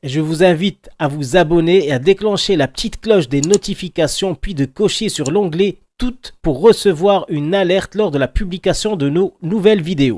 Je vous invite à vous abonner et à déclencher la petite cloche des notifications, puis de cocher sur l'onglet Toutes pour recevoir une alerte lors de la publication de nos nouvelles vidéos.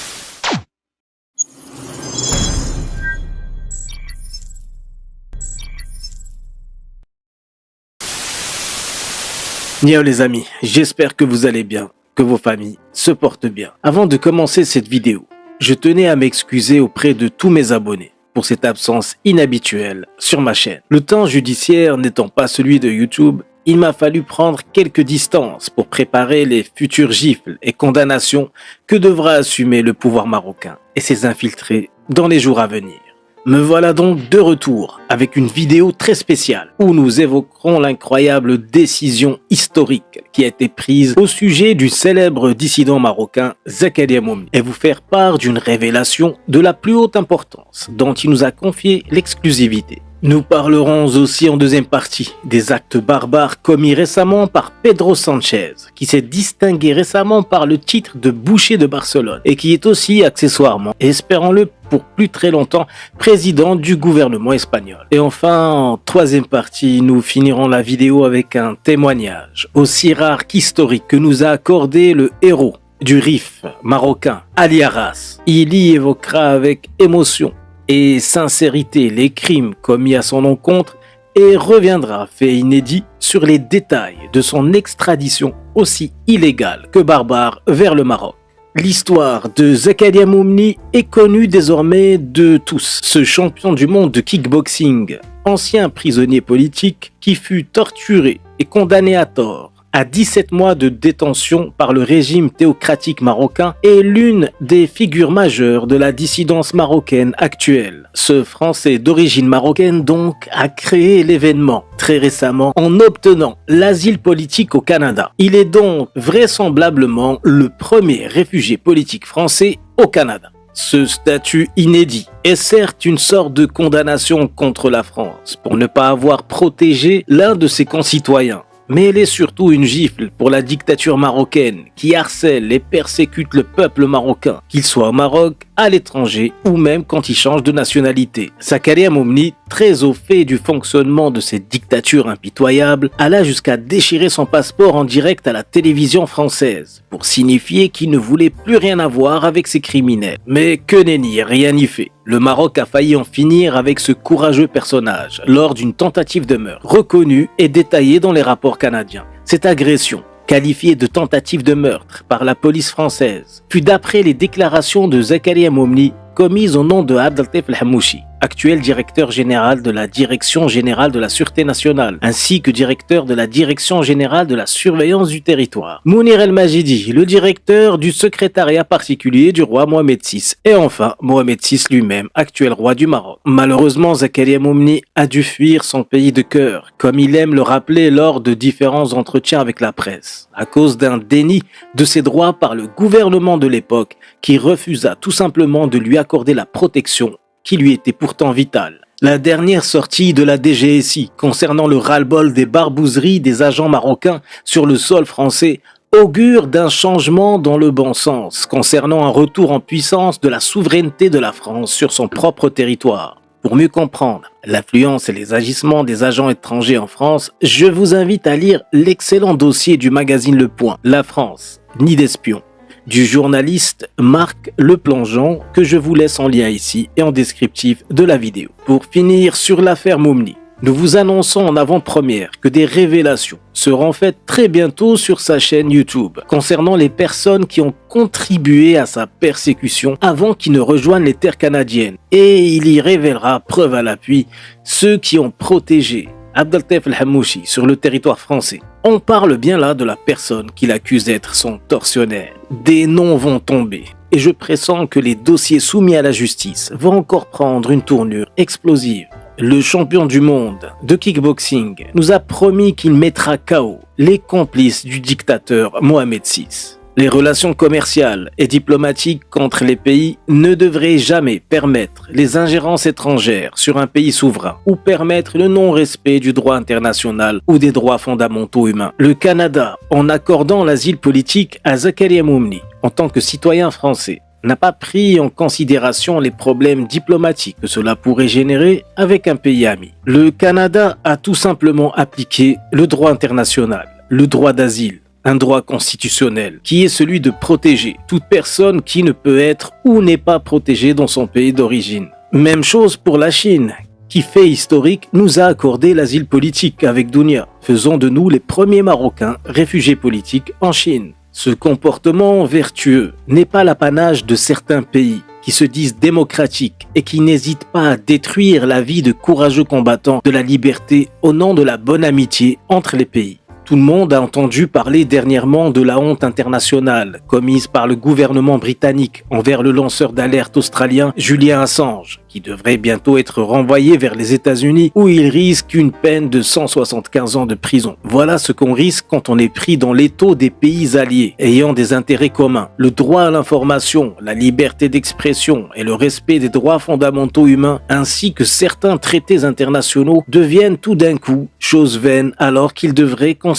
Yo les amis, j'espère que vous allez bien, que vos familles se portent bien. Avant de commencer cette vidéo, je tenais à m'excuser auprès de tous mes abonnés pour cette absence inhabituelle sur ma chaîne. Le temps judiciaire n'étant pas celui de YouTube, il m'a fallu prendre quelques distances pour préparer les futures gifles et condamnations que devra assumer le pouvoir marocain et ses infiltrés dans les jours à venir. Me voilà donc de retour avec une vidéo très spéciale où nous évoquerons l'incroyable décision historique qui a été prise au sujet du célèbre dissident marocain Zakaria Moumni et vous faire part d'une révélation de la plus haute importance dont il nous a confié l'exclusivité. Nous parlerons aussi en deuxième partie des actes barbares commis récemment par Pedro Sanchez, qui s'est distingué récemment par le titre de boucher de Barcelone et qui est aussi accessoirement, espérons-le pour plus très longtemps, président du gouvernement espagnol. Et enfin, en troisième partie, nous finirons la vidéo avec un témoignage aussi rare qu'historique que nous a accordé le héros du RIF marocain, Ali Arras. Il y évoquera avec émotion et sincérité les crimes commis à son encontre et reviendra, fait inédit, sur les détails de son extradition aussi illégale que barbare vers le Maroc. L'histoire de Zakaria Moumni est connue désormais de tous. Ce champion du monde de kickboxing, ancien prisonnier politique qui fut torturé et condamné à tort à 17 mois de détention par le régime théocratique marocain, est l'une des figures majeures de la dissidence marocaine actuelle. Ce Français d'origine marocaine donc a créé l'événement très récemment en obtenant l'asile politique au Canada. Il est donc vraisemblablement le premier réfugié politique français au Canada. Ce statut inédit est certes une sorte de condamnation contre la France pour ne pas avoir protégé l'un de ses concitoyens. Mais elle est surtout une gifle pour la dictature marocaine qui harcèle et persécute le peuple marocain, qu'il soit au Maroc, à l'étranger ou même quand il change de nationalité. Zakaria Moumni, très au fait du fonctionnement de cette dictature impitoyable, alla jusqu'à déchirer son passeport en direct à la télévision française pour signifier qu'il ne voulait plus rien avoir avec ces criminels. Mais que nenni, rien n'y fait. Le Maroc a failli en finir avec ce courageux personnage lors d'une tentative de meurtre reconnue et détaillée dans les rapports canadiens. Cette agression, qualifiée de tentative de meurtre par la police française, fut d'après les déclarations de Zakaria Moumni commise au nom de Abdeltif El-Hamouchi, actuel directeur général de la Direction générale de la Sûreté nationale, ainsi que directeur de la Direction générale de la surveillance du territoire. Mounir El-Majidi, le directeur du secrétariat particulier du roi Mohamed VI. Et enfin, Mohamed VI lui-même, actuel roi du Maroc. Malheureusement, Zakaria Moumni a dû fuir son pays de cœur, comme il aime le rappeler lors de différents entretiens avec la presse, à cause d'un déni de ses droits par le gouvernement de l'époque, qui refusa tout simplement de lui accorder la protection qui lui était pourtant vitale. La dernière sortie de la DGSI concernant le ras-le-bol des barbouzeries des agents marocains sur le sol français augure d'un changement dans le bon sens concernant un retour en puissance de la souveraineté de la France sur son propre territoire. Pour mieux comprendre l'affluence et les agissements des agents étrangers en France, je vous invite à lire l'excellent dossier du magazine Le Point, La France, nid d'espions, du journaliste Marc Leplongeon, que je vous laisse en lien ici et en descriptif de la vidéo. Pour finir sur l'affaire Moumni, nous vous annonçons en avant-première que des révélations seront faites très bientôt sur sa chaîne YouTube concernant les personnes qui ont contribué à sa persécution avant qu'il ne rejoigne les terres canadiennes. Et il y révélera, preuve à l'appui, ceux qui ont protégé Abdeltif El-Hamouchi sur le territoire français. On parle bien là de la personne qu'il accuse d'être son tortionnaire. Des noms vont tomber et je pressens que les dossiers soumis à la justice vont encore prendre une tournure explosive. Le champion du monde de kickboxing nous a promis qu'il mettra KO les complices du dictateur Mohamed VI. Les relations commerciales et diplomatiques entre les pays ne devraient jamais permettre les ingérences étrangères sur un pays souverain ou permettre le non-respect du droit international ou des droits fondamentaux humains. Le Canada, en accordant l'asile politique à Zakaria Moumni en tant que citoyen français, n'a pas pris en considération les problèmes diplomatiques que cela pourrait générer avec un pays ami. Le Canada a tout simplement appliqué le droit international, le droit d'asile, un droit constitutionnel qui est celui de protéger toute personne qui ne peut être ou n'est pas protégée dans son pays d'origine. Même chose pour la Chine, qui fait historique nous a accordé l'asile politique avec Dounia, faisant de nous les premiers Marocains réfugiés politiques en Chine. Ce comportement vertueux n'est pas l'apanage de certains pays qui se disent démocratiques et qui n'hésitent pas à détruire la vie de courageux combattants de la liberté au nom de la bonne amitié entre les pays. Tout le monde a entendu parler dernièrement de la honte internationale commise par le gouvernement britannique envers le lanceur d'alerte australien Julian Assange, qui devrait bientôt être renvoyé vers les États-Unis où il risque une peine de 175 ans de prison. Voilà ce qu'on risque quand on est pris dans l'étau des pays alliés ayant des intérêts communs. Le droit à l'information, la liberté d'expression et le respect des droits fondamentaux humains ainsi que certains traités internationaux deviennent tout d'un coup chose vaine alors qu'ils devraient constituer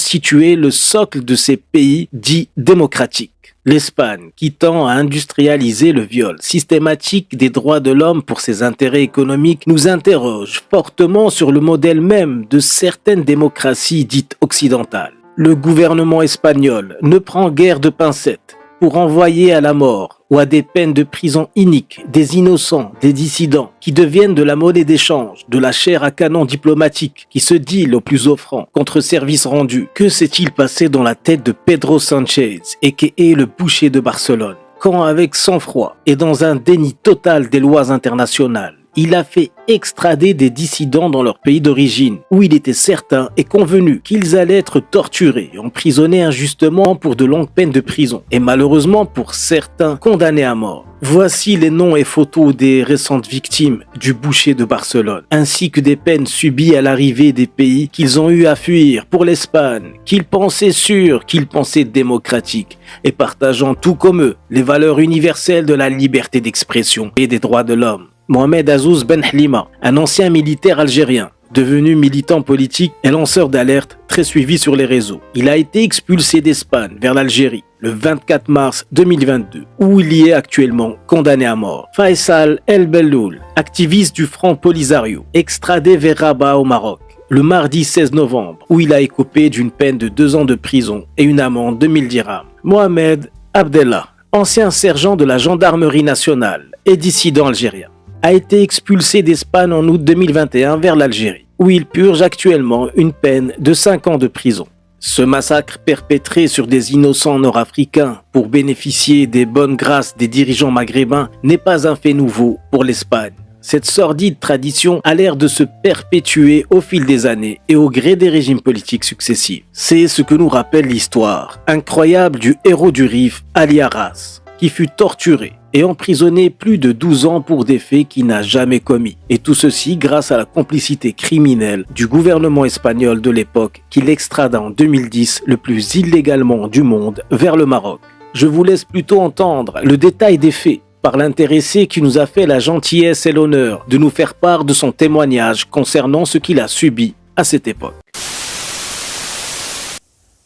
le socle de ces pays dits démocratiques. L'Espagne, qui tend à industrialiser le viol systématique des droits de l'homme pour ses intérêts économiques, nous interroge fortement sur le modèle même de certaines démocraties dites occidentales. Le gouvernement espagnol ne prend guère de pincettes pour envoyer à la mort ou à des peines de prison iniques des innocents, des dissidents, qui deviennent de la monnaie d'échange, de la chair à canon diplomatique, qui se deal au plus offrant contre service rendu. Que s'est-il passé dans la tête de Pedro Sánchez, aka le boucher de Barcelone, quand avec sang-froid et dans un déni total des lois internationales, il a fait extrader des dissidents dans leur pays d'origine, où il était certain et convenu qu'ils allaient être torturés et emprisonnés injustement pour de longues peines de prison, et malheureusement pour certains condamnés à mort. Voici les noms et photos des récentes victimes du boucher de Barcelone, ainsi que des peines subies à l'arrivée des pays qu'ils ont eu à fuir pour l'Espagne, qu'ils pensaient sûrs, qu'ils pensaient démocratiques, et partageant tout comme eux les valeurs universelles de la liberté d'expression et des droits de l'homme. Mohamed Azouz Ben Hlima, un ancien militaire algérien, devenu militant politique et lanceur d'alerte très suivi sur les réseaux. Il a été expulsé d'Espagne vers l'Algérie le 24 mars 2022, où il y est actuellement condamné à mort. Faisal El Belloul, activiste du Front Polisario, extradé vers Rabat au Maroc le mardi 16 novembre, où il a écopé d'une peine de 2 ans de prison et une amende de 1000 dirhams. Mohamed Abdellah, ancien sergent de la gendarmerie nationale et dissident algérien, a été expulsé d'Espagne en août 2021 vers l'Algérie, où il purge actuellement une peine de 5 ans de prison. Ce massacre perpétré sur des innocents nord-africains pour bénéficier des bonnes grâces des dirigeants maghrébins n'est pas un fait nouveau pour l'Espagne. Cette sordide tradition a l'air de se perpétuer au fil des années et au gré des régimes politiques successifs. C'est ce que nous rappelle l'histoire incroyable du héros du Rif, Ali Arras, qui fut torturé et emprisonné plus de 12 ans pour des faits qu'il n'a jamais commis. Et tout ceci grâce à la complicité criminelle du gouvernement espagnol de l'époque qui l'extrada en 2010 le plus illégalement du monde vers le Maroc. Je vous laisse plutôt entendre le détail des faits par l'intéressé qui nous a fait la gentillesse et l'honneur de nous faire part de son témoignage concernant ce qu'il a subi à cette époque.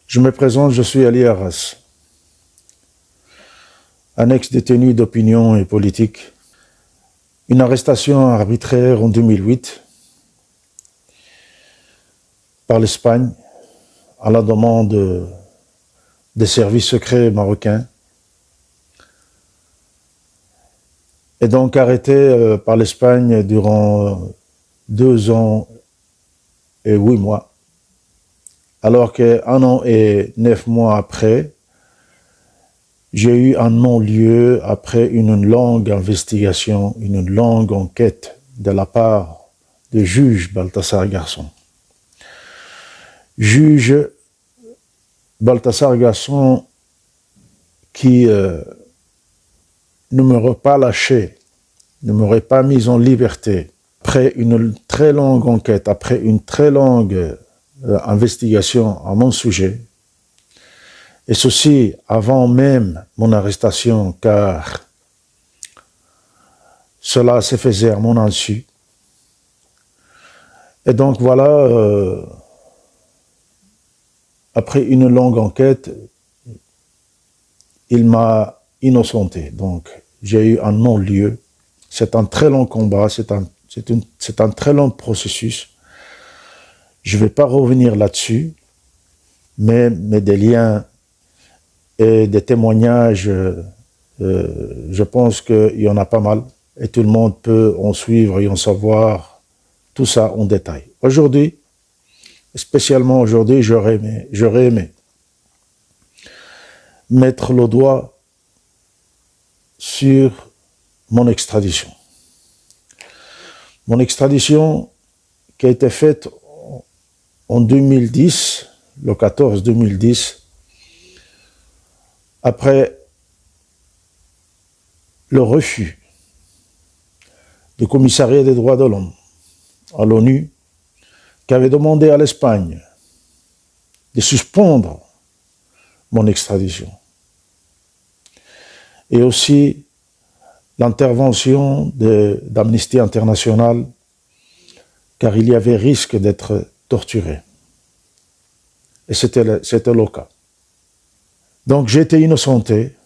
Je me présente, je suis Ali Arras, un ex-détenu d'opinion et politique. Une arrestation arbitraire en 2008 par l'Espagne à la demande des services secrets marocains. Et donc arrêté par l'Espagne durant 2 ans et 8 mois. Alors qu'1 an et 9 mois après, j'ai eu un non-lieu après une longue investigation, une longue enquête de la part du juge Baltasar Garzón. Juge Baltasar Garzón qui ne m'aurait pas lâché, ne m'aurait pas mis en liberté après une très longue enquête, après une très longue investigation à mon sujet. Et ceci avant même mon arrestation, car cela se faisait à mon insu. Et donc voilà, après une longue enquête, il m'a innocenté. Donc j'ai eu un non-lieu. C'est un très long combat, c'est un très long processus. Je ne vais pas revenir là-dessus, mais des liens et des témoignages, je pense qu'il y en a pas mal et tout le monde peut en suivre et en savoir tout ça en détail. Aujourd'hui, spécialement aujourd'hui, j'aurais aimé mettre le doigt sur mon extradition. Mon extradition qui a été faite en 2010, le 14 2010, après le refus du commissariat des droits de l'homme à l'ONU, qui avait demandé à l'Espagne de suspendre mon extradition. Et aussi l'intervention d'Amnesty International, car il y avait risque d'être torturé. Et c'était le cas. Donc j'ai été innocenté.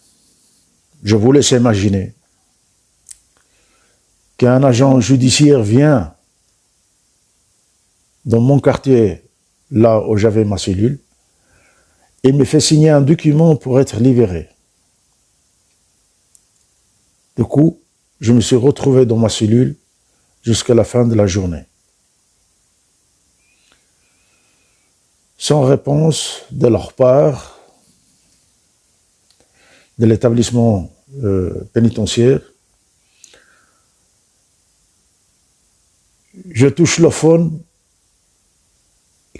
Je vous laisse imaginer qu'un agent judiciaire vient dans mon quartier, là où j'avais ma cellule, et me fait signer un document pour être libéré. Du coup, je me suis retrouvé dans ma cellule jusqu'à la fin de la journée. Sans réponse de leur part, de l'établissement pénitentiaire, je touche le phone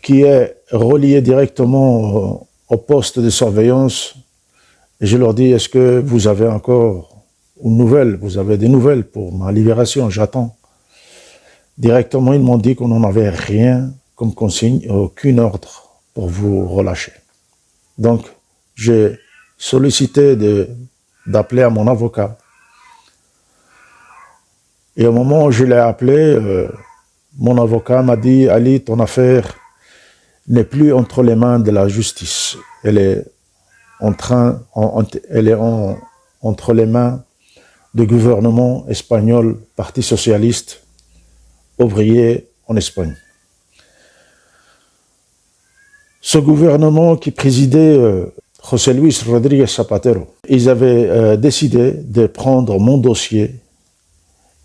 qui est relié directement au poste de surveillance et je leur dis, est-ce que vous avez encore une nouvelle, vous avez des nouvelles pour ma libération, j'attends. Directement, ils m'ont dit qu'on n'en avait rien comme consigne, aucun ordre pour vous relâcher. Donc, j'ai sollicité d'appeler à mon avocat. Et au moment où je l'ai appelé, mon avocat m'a dit, Ali, ton affaire n'est plus entre les mains de la justice. Elle est entre les mains du gouvernement espagnol, Parti socialiste, ouvrier en Espagne. Ce gouvernement qui présidait José Luis Rodríguez Zapatero, ils avaient décidé de prendre mon dossier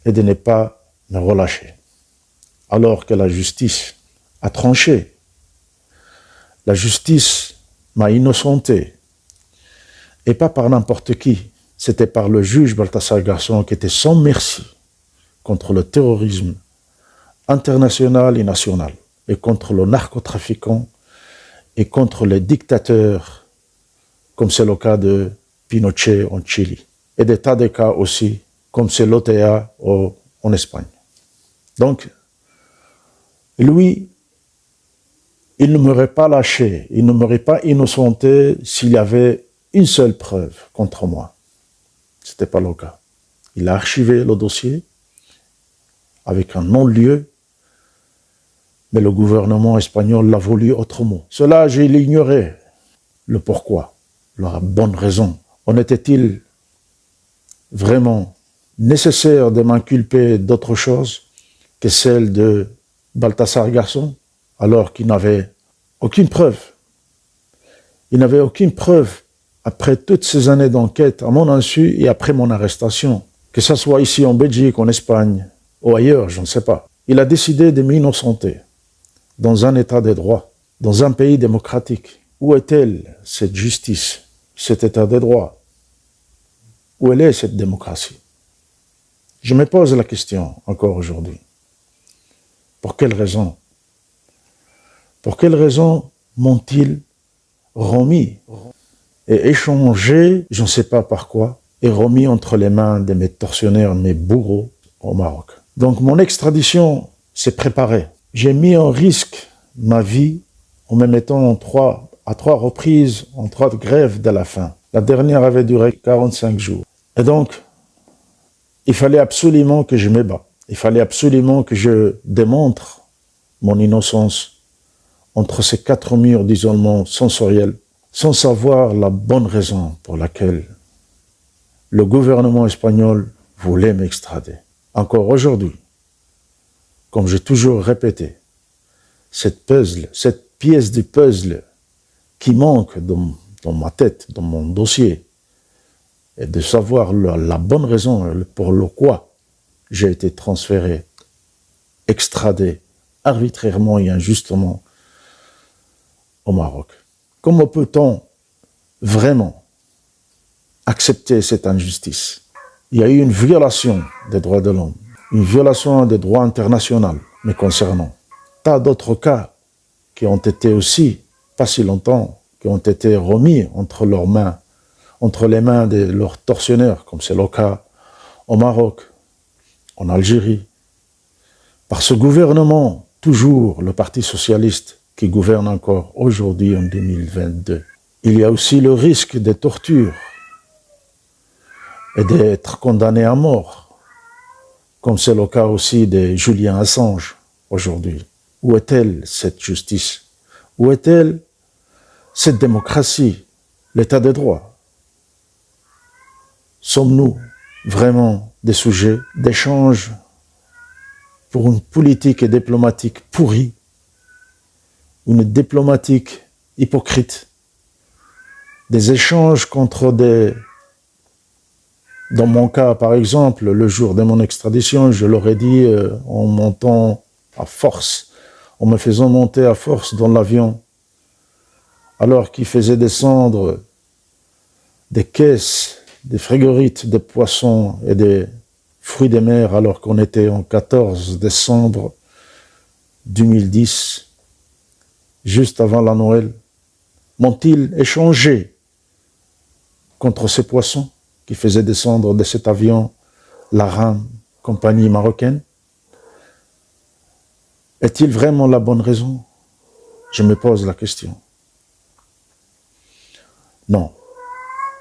et de ne pas me relâcher. Alors que la justice a tranché. La justice m'a innocenté. Et pas par n'importe qui. C'était par le juge Baltasar Garzón qui était sans merci contre le terrorisme international et national et contre le narcotrafiquant et contre les dictateurs comme c'est le cas de Pinochet en Chili et des tas de cas aussi comme c'est l'OTA en Espagne. Donc, lui, il ne m'aurait pas lâché, il ne m'aurait pas innocenté s'il y avait une seule preuve contre moi. Ce n'était pas le cas. Il a archivé le dossier avec un non-lieu, mais le gouvernement espagnol l'a voulu autrement. Cela, je l'ignorais. Le pourquoi, la bonne raison. En était-il vraiment nécessaire de m'inculper d'autre chose que celle de Baltasar Garzón, alors qu'il n'avait aucune preuve. Il n'avait aucune preuve après toutes ces années d'enquête, à mon insu et après mon arrestation, que ce soit ici en Belgique, en Espagne ou ailleurs, je ne sais pas. Il a décidé de m'innocenter dans un état de droit, dans un pays démocratique. Où est-elle, cette justice, cet état de droit? Où elle est, cette démocratie? Je me pose la question encore aujourd'hui. Pour quelle raison? Pour quelle raison m'ont-ils remis et échangé, je ne sais pas par quoi, et remis entre les mains de mes tortionnaires, mes bourreaux au Maroc? Donc mon extradition s'est préparée. J'ai mis en risque ma vie en me mettant à trois reprises en 3 grèves de la faim. La dernière avait duré 45 jours. Et donc, il fallait absolument que je me bats. Il fallait absolument que je démontre mon innocence entre ces 4 murs d'isolement sensoriel, sans savoir la bonne raison pour laquelle le gouvernement espagnol voulait m'extrader. Encore aujourd'hui, comme j'ai toujours répété, cette pièce du puzzle qui manque dans ma tête, dans mon dossier, et de savoir la bonne raison pour le quoi j'ai été transféré, extradé arbitrairement et injustement au Maroc. Comment peut-on vraiment accepter cette injustice? Il y a eu une violation des droits de l'homme, une violation des droits internationaux me concernant. Tant d'autres cas qui ont été aussi, pas si longtemps, qui ont été remis entre leurs mains, entre les mains de leurs tortionnaires, comme c'est le cas au Maroc, en Algérie, par ce gouvernement, toujours le Parti socialiste qui gouverne encore aujourd'hui en 2022. Il y a aussi le risque de torture et d'être condamné à mort, comme c'est le cas aussi de Julian Assange aujourd'hui. Où est-elle cette justice? Où est-elle cette démocratie, l'état de droit? Sommes-nous vraiment des sujets d'échange pour une politique et diplomatique pourrie, une diplomatique hypocrite, des échanges contre des... Dans mon cas, par exemple, le jour de mon extradition, je l'aurais dit en montant à force, en me faisant monter à force dans l'avion, alors qu'il faisait descendre des caisses, des frigorites, des poissons et des fruits de mer, alors qu'on était en 14 décembre 2010, juste avant la Noël. M'ont-ils échangé contre ces poissons qui faisaient descendre de cet avion la RAM, compagnie marocaine? Est-il vraiment la bonne raison? Je me pose la question. Non.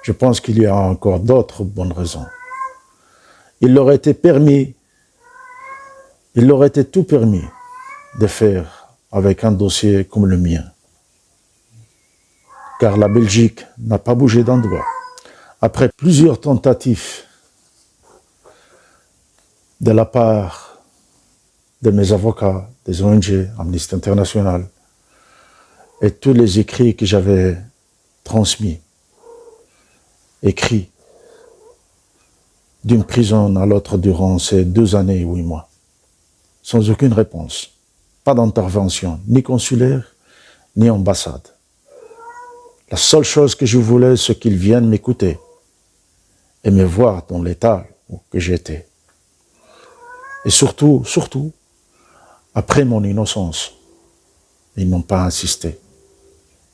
Je pense qu'il y a encore d'autres bonnes raisons. Il leur était tout permis de faire avec un dossier comme le mien. Car la Belgique n'a pas bougé d'endroit. Après plusieurs tentatives de la part de mes avocats, des ONG, Amnesty International, et tous les écrits que j'avais transmis, écrits d'une prison à l'autre durant ces 2 années et 8 mois, sans aucune réponse, pas d'intervention, ni consulaire, ni ambassade. La seule chose que je voulais, c'est qu'ils viennent m'écouter et me voir dans l'état que j'étais. Et surtout, après mon innocence, ils n'ont pas insisté.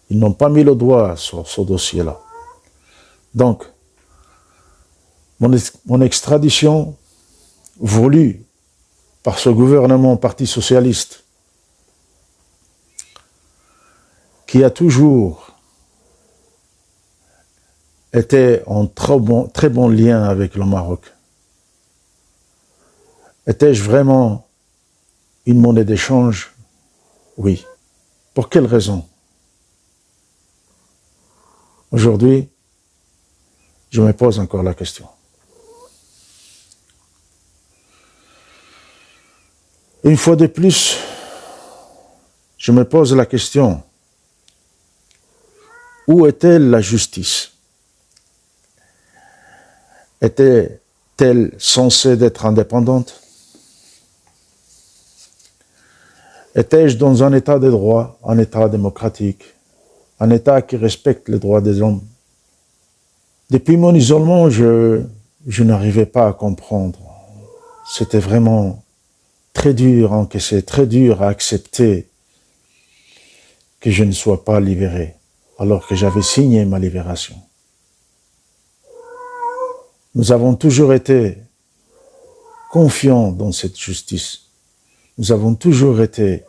Ils n'ont pas mis le doigt sur ce dossier-là. Donc, mon extradition voulue par ce gouvernement Parti socialiste qui a toujours été en très bon lien avec le Maroc. Étais-je vraiment une monnaie d'échange? Oui. Pour quelle raison? Aujourd'hui, je me pose encore la question. Une fois de plus, je me pose la question, où est-elle la justice? Était-elle censée être indépendante? Étais-je dans un état de droit, un état démocratique, un état qui respecte les droits des hommes? Depuis mon isolement, je n'arrivais pas à comprendre. C'était vraiment très dur à encaisser, très dur à accepter que je ne sois pas libéré, alors que j'avais signé ma libération. Nous avons toujours été confiants dans cette justice. Nous avons toujours été...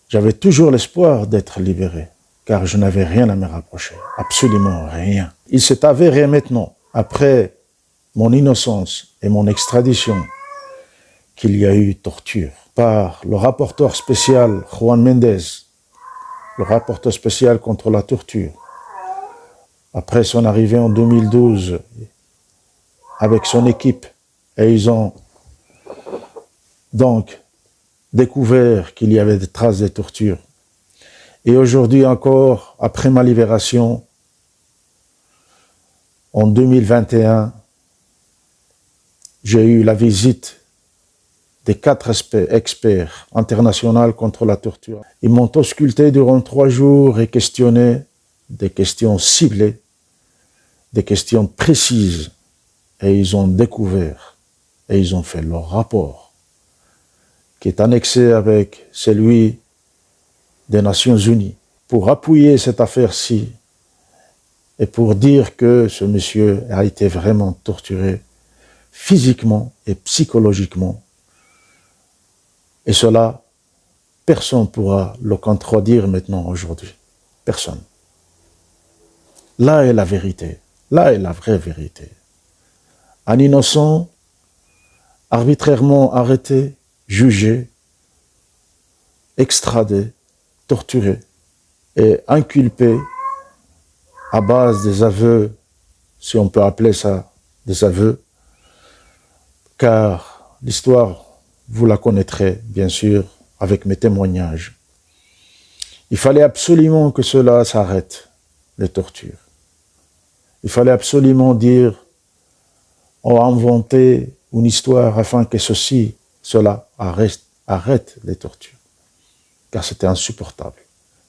J'avais toujours l'espoir d'être libéré, car je n'avais rien à me rapprocher, absolument rien. Il s'est avéré maintenant, après mon innocence et mon extradition, qu'il y a eu torture par le rapporteur spécial Juan Mendez, le rapporteur spécial contre la torture. Après son arrivée en 2012 avec son équipe et ils ont donc découvert qu'il y avait des traces de torture. Et aujourd'hui encore, après ma libération, en 2021, j'ai eu la visite des 4 experts internationaux contre la torture. Ils m'ont ausculté durant 3 jours et questionné des questions ciblées, des questions précises. Et ils ont découvert et ils ont fait leur rapport, qui est annexé avec celui des Nations Unies, pour appuyer cette affaire-ci et pour dire que ce monsieur a été vraiment torturé physiquement et psychologiquement. Et cela, personne ne pourra le contredire maintenant aujourd'hui. Personne. Là est la vérité. Là est la vraie vérité. Un innocent, arbitrairement arrêté, jugé, extradé, torturé et inculpé à base des aveux, si on peut appeler ça des aveux, car l'histoire, vous la connaîtrez bien sûr avec mes témoignages. Il fallait absolument que cela s'arrête, les tortures. Il fallait absolument dire, on a inventé une histoire afin que cela arrête les tortures, car c'était insupportable.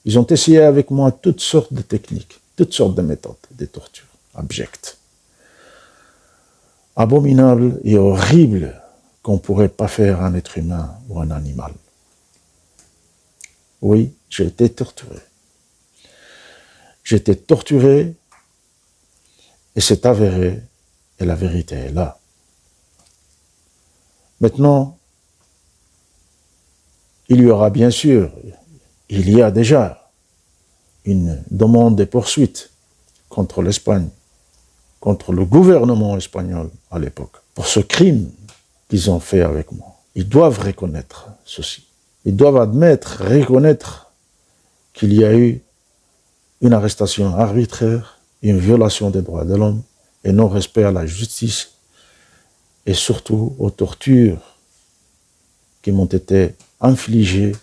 Ils ont essayé avec moi toutes sortes de techniques, toutes sortes de méthodes de torture abjectes, abominables et horribles qu'on ne pourrait pas faire à un être humain ou un animal. Oui, j'ai été torturé. J'ai été torturé et c'est avéré et la vérité est là. Maintenant, il y aura bien sûr, il y a déjà une demande de poursuite contre l'Espagne, contre le gouvernement espagnol à l'époque, pour ce crime qu'ils ont fait avec moi. Ils doivent reconnaître ceci. Ils doivent admettre, reconnaître qu'il y a eu une arrestation arbitraire, une violation des droits de l'homme et non-respect à la justice et surtout aux tortures qui m'ont été infligées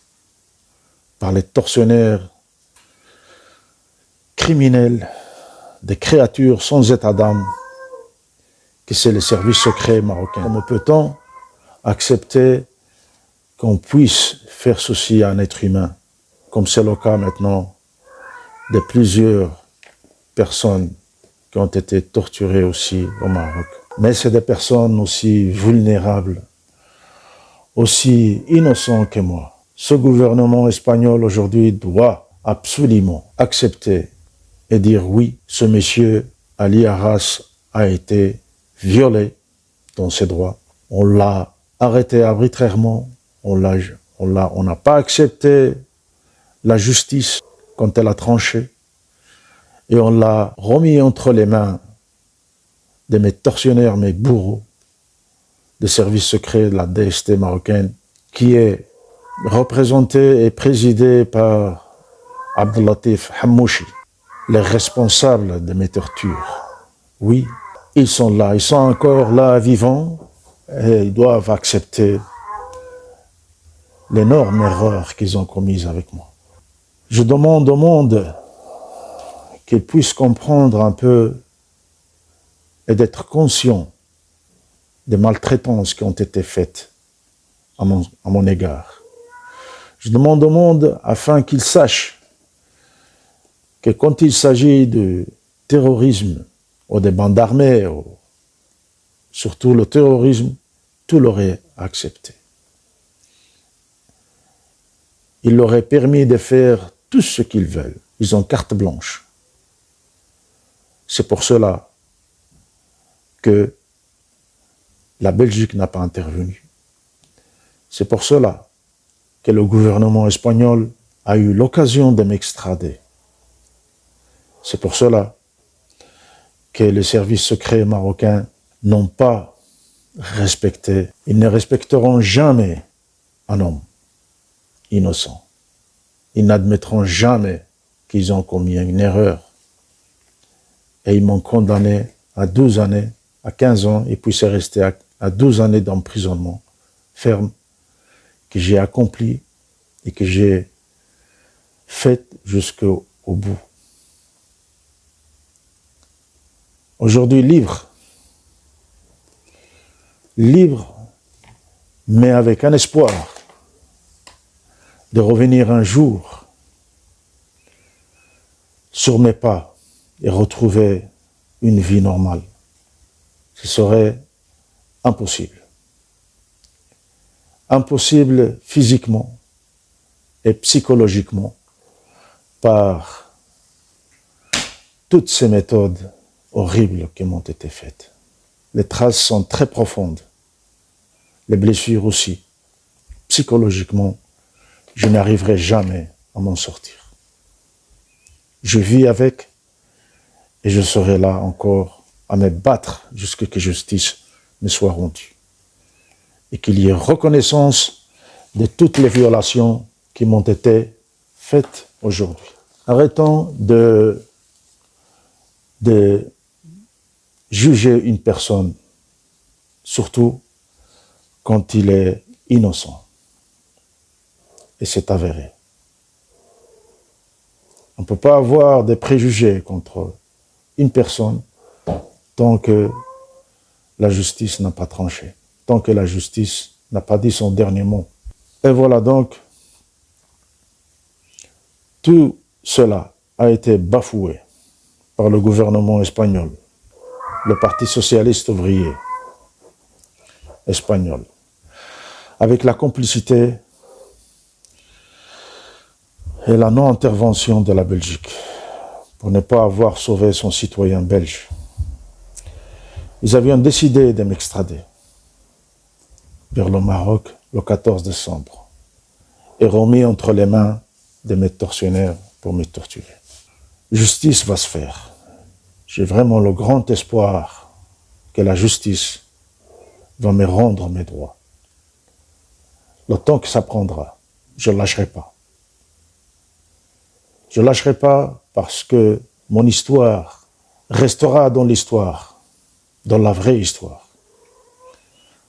par les tortionnaires criminels, des créatures sans état d'âme, que c'est le service secret marocain. Comment peut-on accepter qu'on puisse faire ceci à un être humain, comme c'est le cas maintenant de plusieurs personnes qui ont été torturées aussi au Maroc. Mais c'est des personnes aussi vulnérables, aussi innocents que moi. Ce gouvernement espagnol aujourd'hui doit absolument accepter et dire oui, ce monsieur Ali Arras a été violé dans ses droits. On l'a arrêté arbitrairement, on n'a pas accepté la justice quand elle a tranché et on l'a remis entre les mains de mes tortionnaires, mes bourreaux, des services secrets de la DST marocaine, qui est représenté et présidé par Abdellatif Hammouchi, les responsables de mes tortures. Oui, ils sont là, ils sont encore là, vivants, et ils doivent accepter l'énorme erreur qu'ils ont commise avec moi. Je demande au monde qu'ils puissent comprendre un peu et d'être conscients des maltraitances qui ont été faites à mon égard. Je demande au monde afin qu'ils sachent que quand il s'agit de terrorisme ou des bandes armées, ou surtout le terrorisme, tout l'aurait accepté. Il leur est permis de faire tout ce qu'ils veulent. Ils ont carte blanche. C'est pour cela que la Belgique n'a pas intervenu. C'est pour cela que le gouvernement espagnol a eu l'occasion de m'extrader. C'est pour cela que les services secrets marocains n'ont pas respecté. Ils ne respecteront jamais un homme innocent. Ils n'admettront jamais qu'ils ont commis une erreur. Et ils m'ont condamné à 12 années à 15 ans et puis c'est resté à 12 années d'emprisonnement ferme que j'ai accompli et que j'ai fait jusqu'au bout. Aujourd'hui, libre, mais avec un espoir de revenir un jour sur mes pas et retrouver une vie normale. Ce serait impossible. Impossible physiquement et psychologiquement par toutes ces méthodes horribles qui m'ont été faites. Les traces sont très profondes, les blessures aussi. Psychologiquement, je n'arriverai jamais à m'en sortir. Je vis avec et je serai là encore à me battre jusqu'à ce que justice me soit rendue. Et qu'il y ait reconnaissance de toutes les violations qui m'ont été faites aujourd'hui. Arrêtons de juger une personne, surtout quand il est innocent. Et c'est avéré. On ne peut pas avoir des préjugés contre une personne tant que la justice n'a pas tranché, tant que la justice n'a pas dit son dernier mot. Et voilà donc, tout cela a été bafoué par le gouvernement espagnol, le Parti socialiste ouvrier espagnol, avec la complicité et la non-intervention de la Belgique pour ne pas avoir sauvé son citoyen belge. Ils avaient décidé de m'extrader vers le Maroc le 14 décembre et remis entre les mains de mes tortionnaires pour me torturer. Justice va se faire. J'ai vraiment le grand espoir que la justice va me rendre mes droits. Le temps que ça prendra, je ne lâcherai pas. Je ne lâcherai pas parce que mon histoire restera dans l'histoire, dans la vraie histoire.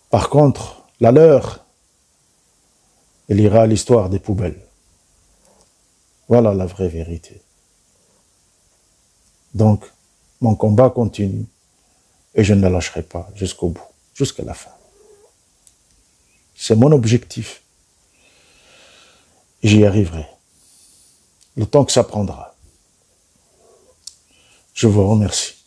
Par contre, la leur, elle ira à l'histoire des poubelles. Voilà la vraie vérité. Donc, mon combat continue et je ne lâcherai pas jusqu'au bout, jusqu'à la fin. C'est mon objectif. J'y arriverai. Le temps que ça prendra. Je vous remercie.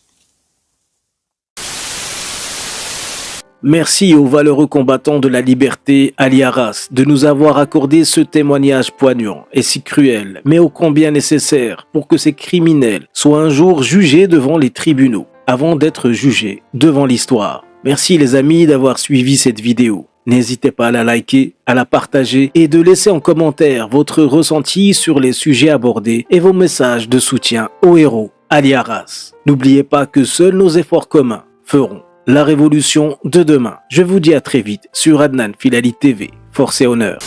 Merci aux valeureux combattants de la liberté, Ali Arras, de nous avoir accordé ce témoignage poignant et si cruel, mais ô combien nécessaire pour que ces criminels soient un jour jugés devant les tribunaux, avant d'être jugés devant l'histoire. Merci les amis d'avoir suivi cette vidéo. N'hésitez pas à la liker, à la partager et de laisser en commentaire votre ressenti sur les sujets abordés et vos messages de soutien au héros, Ali Arras. N'oubliez pas que seuls nos efforts communs feront la révolution de demain. Je vous dis à très vite sur Adnan Filali TV. Force et honneur.